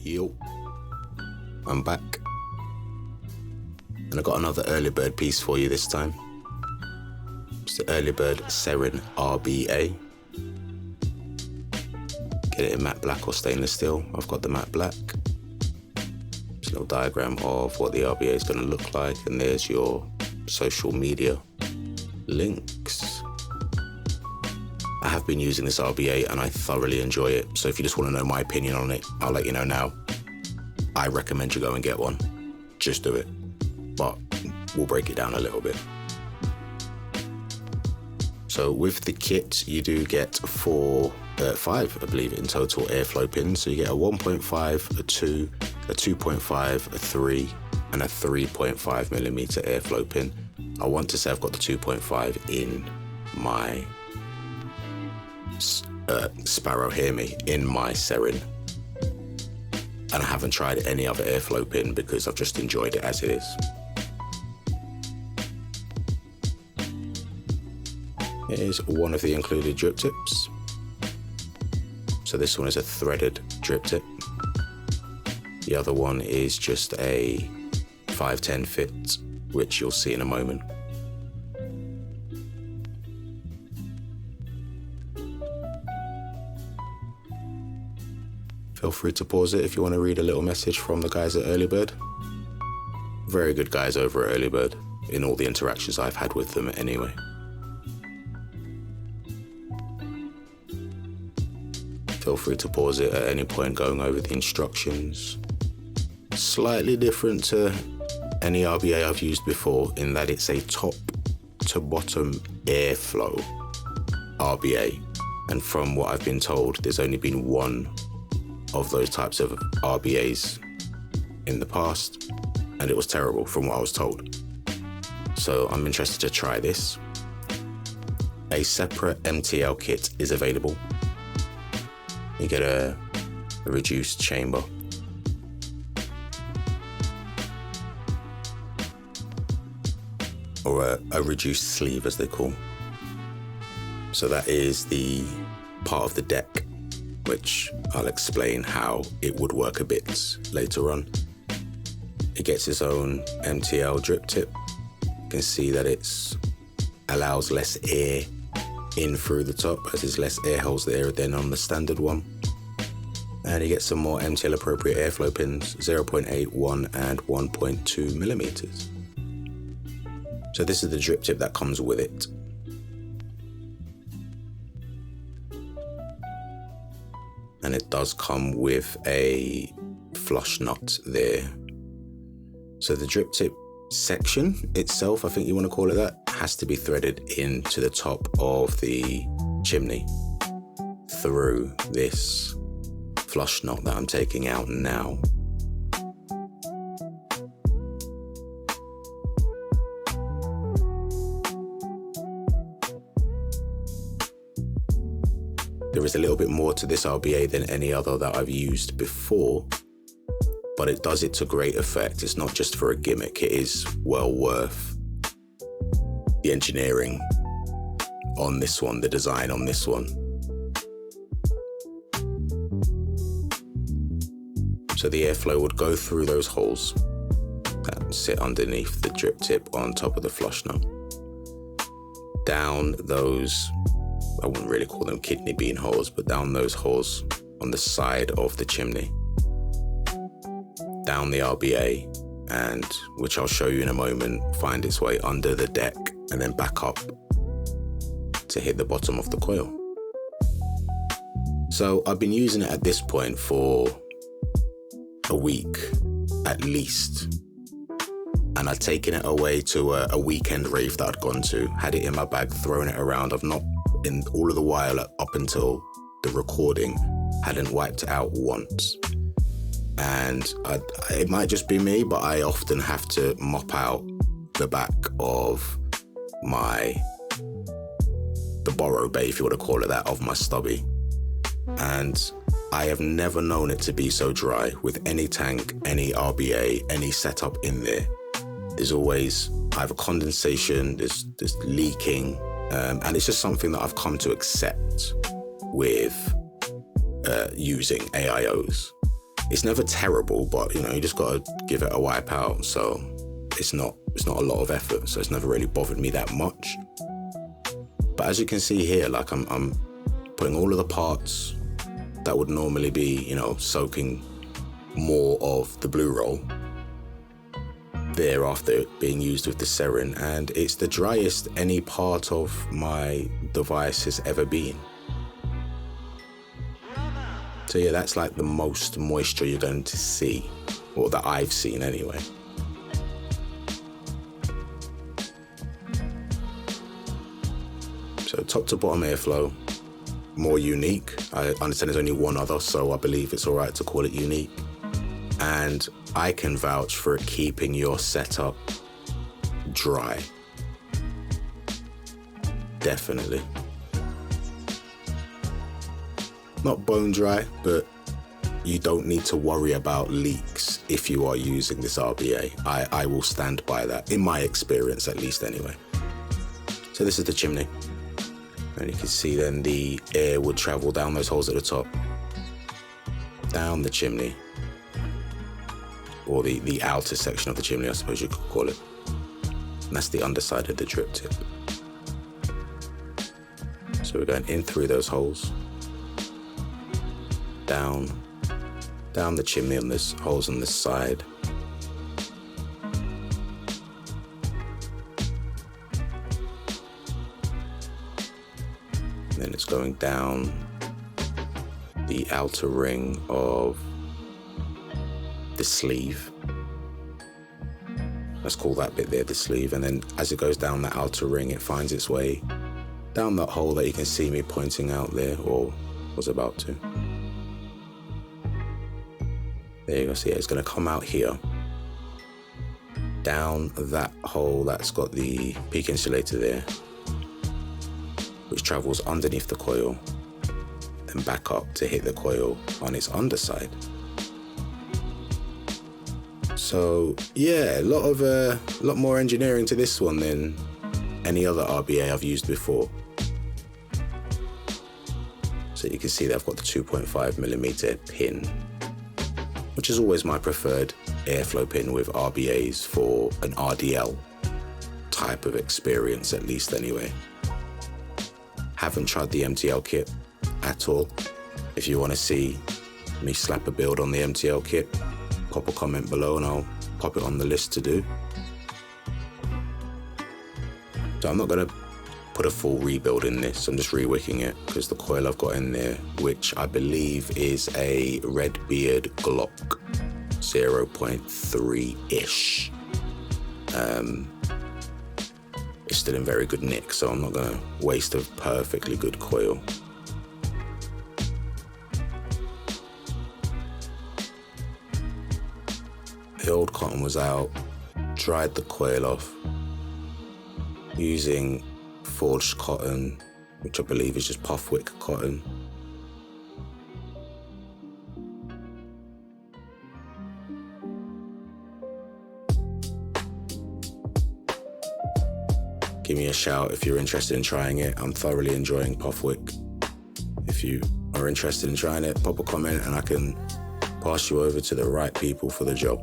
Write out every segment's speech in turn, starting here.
Yo, I'm back, and I got another early bird piece for you this time. It's the early bird Serin RBA. Get it in matte black or stainless steel. I've got the matte black. It's a little diagram of what the RBA is going to look like, and there's your social media links. I have been using this RBA and I thoroughly enjoy it, so if you just want to know my opinion on it, I'll let you know now. I recommend you go and get one. Just do it. But we'll break it down a little bit. So with the kit, you do get five, I believe, in total airflow pins. So you get a 1.5, a 2, a 2.5, a 3, and a 3.5 millimeter airflow pin. I want to say I've got the 2.5 in my Sparrow, hear me, in my Serin. And I haven't tried any other airflow pin because I've just enjoyed it as it is. Here's one of the included drip tips. So this one is a threaded drip tip. The other one is just a 510 fit, which you'll see in a moment. Feel free to pause it if you want to read a little message from the guys at Early Bird. Very good guys over at Early Bird, in all the interactions I've had with them anyway. Feel free to pause it at any point going over the instructions. Slightly different to any RBA I've used before in that it's a top to bottom airflow RBA. And from what I've been told, there's only been one of those types of RBAs in the past, and it was terrible from what I was told. So I'm interested to try this. A separate MTL kit is available. You get a reduced chamber. Or a reduced sleeve, as they call. So that is the part of the deck, which I'll explain how it would work a bit later on. It gets its own MTL drip tip. You can see that it allows less air in through the top, as there's less air holes there than on the standard one. And you get some more MTL appropriate airflow pins, 0.8, 1 and 1.2 millimeters. So this is the drip tip that comes with it. And it does come with a flush nut there. So the drip tip section itself, I think you want to call it that, has to be threaded into the top of the chimney through this flush nut that I'm taking out now. There is a little bit more to this RBA than any other that I've used before, but it does it to great effect. It's not just for a gimmick, it is well worth the engineering on this one, the design on this one. So the airflow would go through those holes that sit underneath the drip tip on top of the flush nut, down those, I wouldn't really call them kidney bean holes, but down those holes on the side of the chimney, down the RBA, and which I'll show you in a moment, find its way under the deck and then back up to hit the bottom of the coil. So I've been using it at this point for a week at least, and I'd taken it away to a weekend rave that I'd gone to, had it in my bag, thrown it around. I've not, in all of the while up until the recording, hadn't wiped it out once. And it might just be me, but I often have to mop out the back of the boro bay, if you want to call it that, of my stubby. And I have never known it to be so dry with any tank, any RBA, any setup in there. There's always either condensation, there's leaking, and it's just something that I've come to accept with using AIOs. It's never terrible, but you know, you just gotta give it a wipe out. So it's not a lot of effort. So it's never really bothered me that much. But as you can see here, like I'm putting all of the parts that would normally be, you know, soaking more of the blue roll there after being used with the Serin, and it's the driest any part of my device has ever been. So yeah, that's like the most moisture you're going to see, or that I've seen anyway. So top to bottom airflow, more unique. I understand there's only one other, so I believe it's all right to call it unique. And I can vouch for it keeping your setup dry. Definitely. Not bone dry, but you don't need to worry about leaks if you are using this RBA. I will stand by that, in my experience at least anyway. So this is the chimney. And you can see then the air would travel down those holes at the top, down the chimney, or the outer section of the chimney, I suppose you could call it. And that's the underside of the drip tip. So we're going in through those holes, down the chimney on this holes on this side. And then it's going down the outer ring of the sleeve. Let's call that bit there the sleeve. And then as it goes down that outer ring, it finds its way down that hole that you can see me pointing out there, or was about to. There you go. See, it's going to come out here, down that hole that's got the peak insulator there, which travels underneath the coil, then back up to hit the coil on its underside. So yeah, a lot more engineering to this one than any other RBA I've used before. So you can see that I've got the 2.5mm pin, which is always my preferred airflow pin with RBAs for an RDL type of experience, at least anyway. Haven't tried the MTL kit at all. If you want to see me slap a build on the MTL kit, pop a comment below and I'll pop it on the list to do. So I'm not going to put a full rebuild in this, I'm just re-wicking it because the coil I've got in there, which I believe is a Redbeard Glock 0.3-ish. It's still in very good nick, so I'm not going to waste a perfectly good coil. The old cotton was out, dried the coil off using forged cotton, which I believe is just puff wick cotton. Give me a shout if you're interested in trying it. I'm thoroughly enjoying puff wick. If you are interested in trying it, pop a comment and I can pass you over to the right people for the job.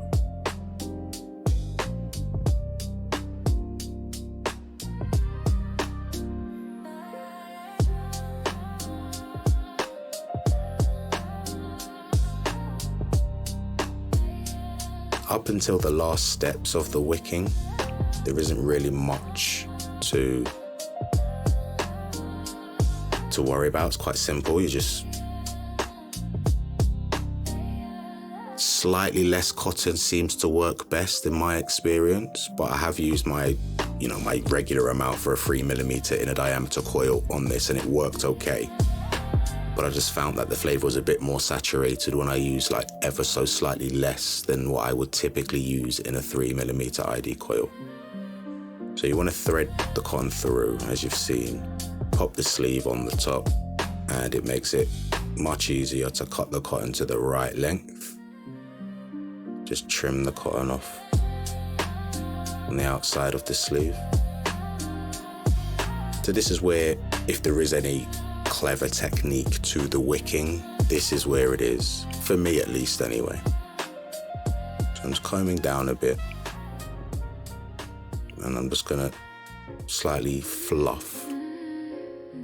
Up until the last steps of the wicking, there isn't really much to worry about. It's quite simple. You just slightly less cotton seems to work best in my experience, but I have used my regular amount for a 3mm in a diameter coil on this and it worked okay. But I just found that the flavor was a bit more saturated when I used like ever so slightly less than what I would typically use in a 3mm ID coil. So you want to thread the cotton through, as you've seen, pop the sleeve on the top, and it makes it much easier to cut the cotton to the right length. Just trim the cotton off on the outside of the sleeve. So this is where, if there is any clever technique to the wicking, this is where it is, for me at least anyway. So I'm just combing down a bit, and I'm just gonna slightly fluff.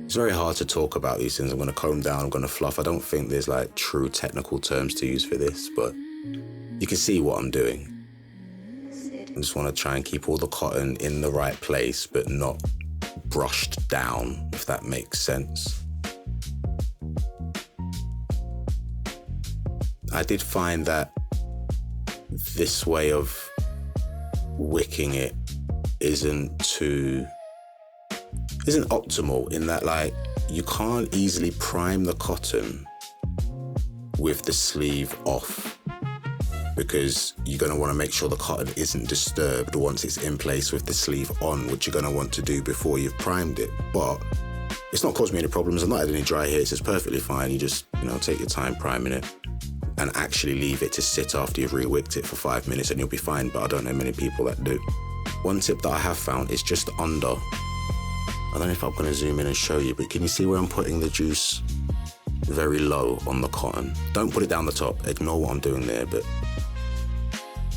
It's very hard to talk about these things. I'm gonna comb down, I'm gonna fluff. I don't think there's like true technical terms to use for this, but you can see what I'm doing. I just wanna try and keep all the cotton in the right place, but not brushed down, if that makes sense. I did find that this way of wicking it isn't optimal, in that like you can't easily prime the cotton with the sleeve off, because you're going to want to make sure the cotton isn't disturbed once it's in place with the sleeve on, which you're going to want to do before you've primed it. But it's not caused me any problems. I've not had any dry hits. It's perfectly fine. You just, take your time priming it and actually leave it to sit after you've re-wicked it for 5 minutes and you'll be fine. But I don't know many people that do. One tip that I have found is just under. I don't know if I'm going to zoom in and show you, but can you see where I'm putting the juice very low on the cotton? Don't put it down the top. Ignore what I'm doing there, but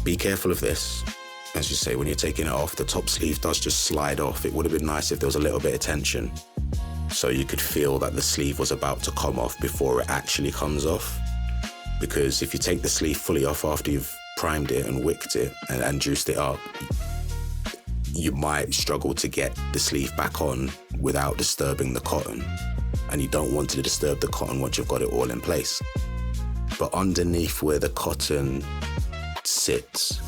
be careful of this. As you say, when you're taking it off, the top sleeve does just slide off. It would have been nice if there was a little bit of tension, so you could feel that the sleeve was about to come off before it actually comes off. Because if you take the sleeve fully off after you've primed it and wicked it and juiced it up, you might struggle to get the sleeve back on without disturbing the cotton. And you don't want to disturb the cotton once you've got it all in place. But underneath where the cotton sits,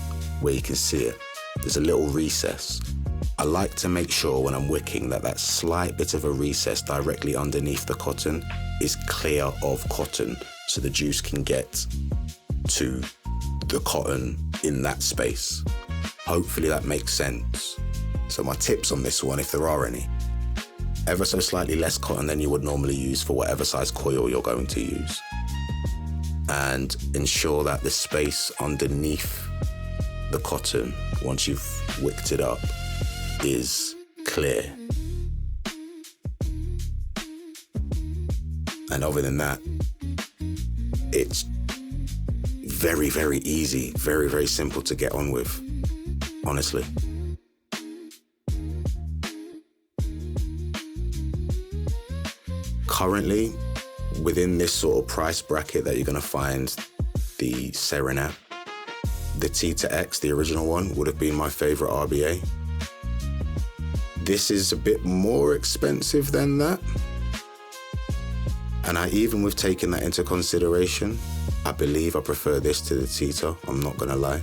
where you can see it, there's a little recess. I like to make sure when I'm wicking that slight bit of a recess directly underneath the cotton is clear of cotton, so the juice can get to the cotton in that space. Hopefully that makes sense. So my tips on this one, if there are any: ever so slightly less cotton than you would normally use for whatever size coil you're going to use. And ensure that the space underneath the cotton, once you've wicked it up, is clear. And other than that, it's very, very easy, very, very simple to get on with, honestly. Currently, within this sort of price bracket that you're going to find the Serin at, the T to X, the original one, would have been my favorite RBA. This is a bit more expensive than that. And even with taking that into consideration, I believe I prefer this to the Tita, I'm not gonna lie.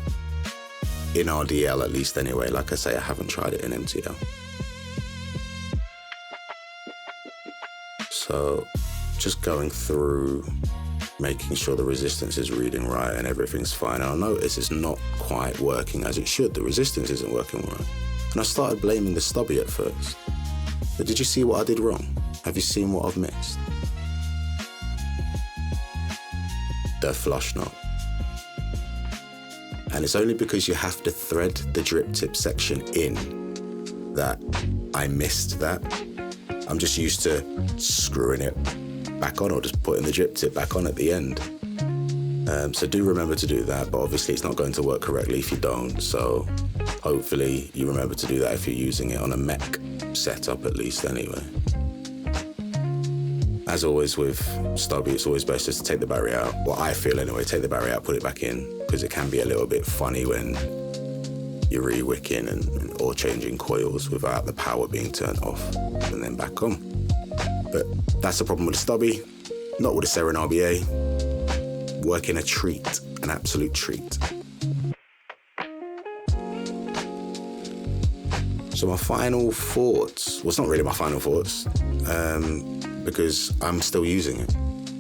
In RDL at least anyway, like I say, I haven't tried it in MTL. So just going through, making sure the resistance is reading right and everything's fine. And I'll notice it's not quite working as it should. The resistance isn't working right. And I started blaming the stubby at first. But did you see what I did wrong? Have you seen what I've missed? The flush knot. And it's only because you have to thread the drip tip section in that I missed that. I'm just used to screwing it back on or just putting the drip tip back on at the end. So do remember to do that, but obviously it's not going to work correctly if you don't. So hopefully you remember to do that if you're using it on a mech setup at least anyway. As always with stubby, it's always best just to take the battery out. Well, I feel anyway, take the battery out, put it back in, because it can be a little bit funny when you're re-wicking or changing coils without the power being turned off and then back on. But that's the problem with the stubby, not with the Serin RBA. Working a treat, an absolute treat. So my final thoughts, well, it's not really my final thoughts, because I'm still using it.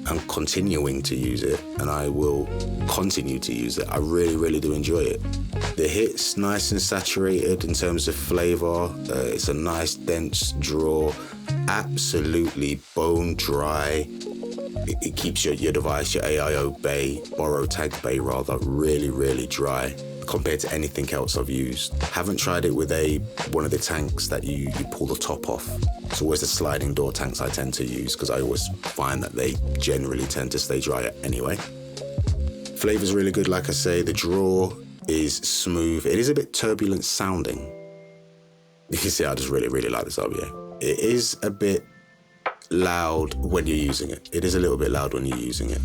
I'm continuing to use it, and I will continue to use it. I really, really do enjoy it. The hit's nice and saturated in terms of flavor. It's a nice, dense draw. Absolutely bone dry. It keeps your device, your AIO bay, boro tag bay rather, really, really dry. The compared to anything else I've used. Haven't tried it with one of the tanks that you pull the top off. It's always the sliding door tanks I tend to use because I always find that they generally tend to stay dry anyway. Flavor's really good, like I say. The draw is smooth. It is a bit turbulent sounding. You can see I just really, really like this RBA. It is a bit loud when you're using it. It is a little bit loud when you're using it.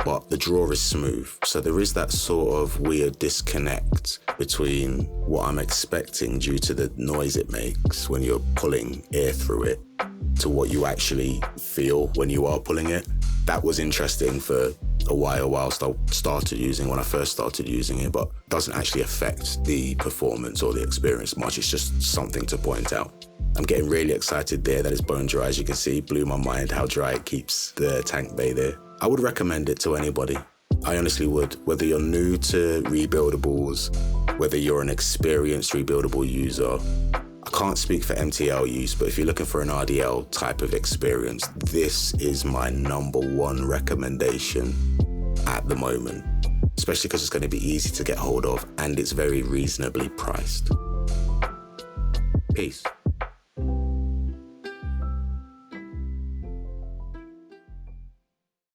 But the draw is smooth. So there is that sort of weird disconnect between what I'm expecting due to the noise it makes when you're pulling air through it to what you actually feel when you are pulling it. That was interesting for a while whilst I started using, when I first started using it, but doesn't actually affect the performance or the experience much. It's just something to point out. I'm getting really excited there that it's bone dry, as you can see. Blew my mind how dry it keeps the tank bay there. I would recommend it to anybody. I honestly would. Whether you're new to rebuildables, whether you're an experienced rebuildable user. I can't speak for MTL use, but if you're looking for an RDL type of experience, this is my #1 recommendation at the moment, especially because it's going to be easy to get hold of and it's very reasonably priced. Peace.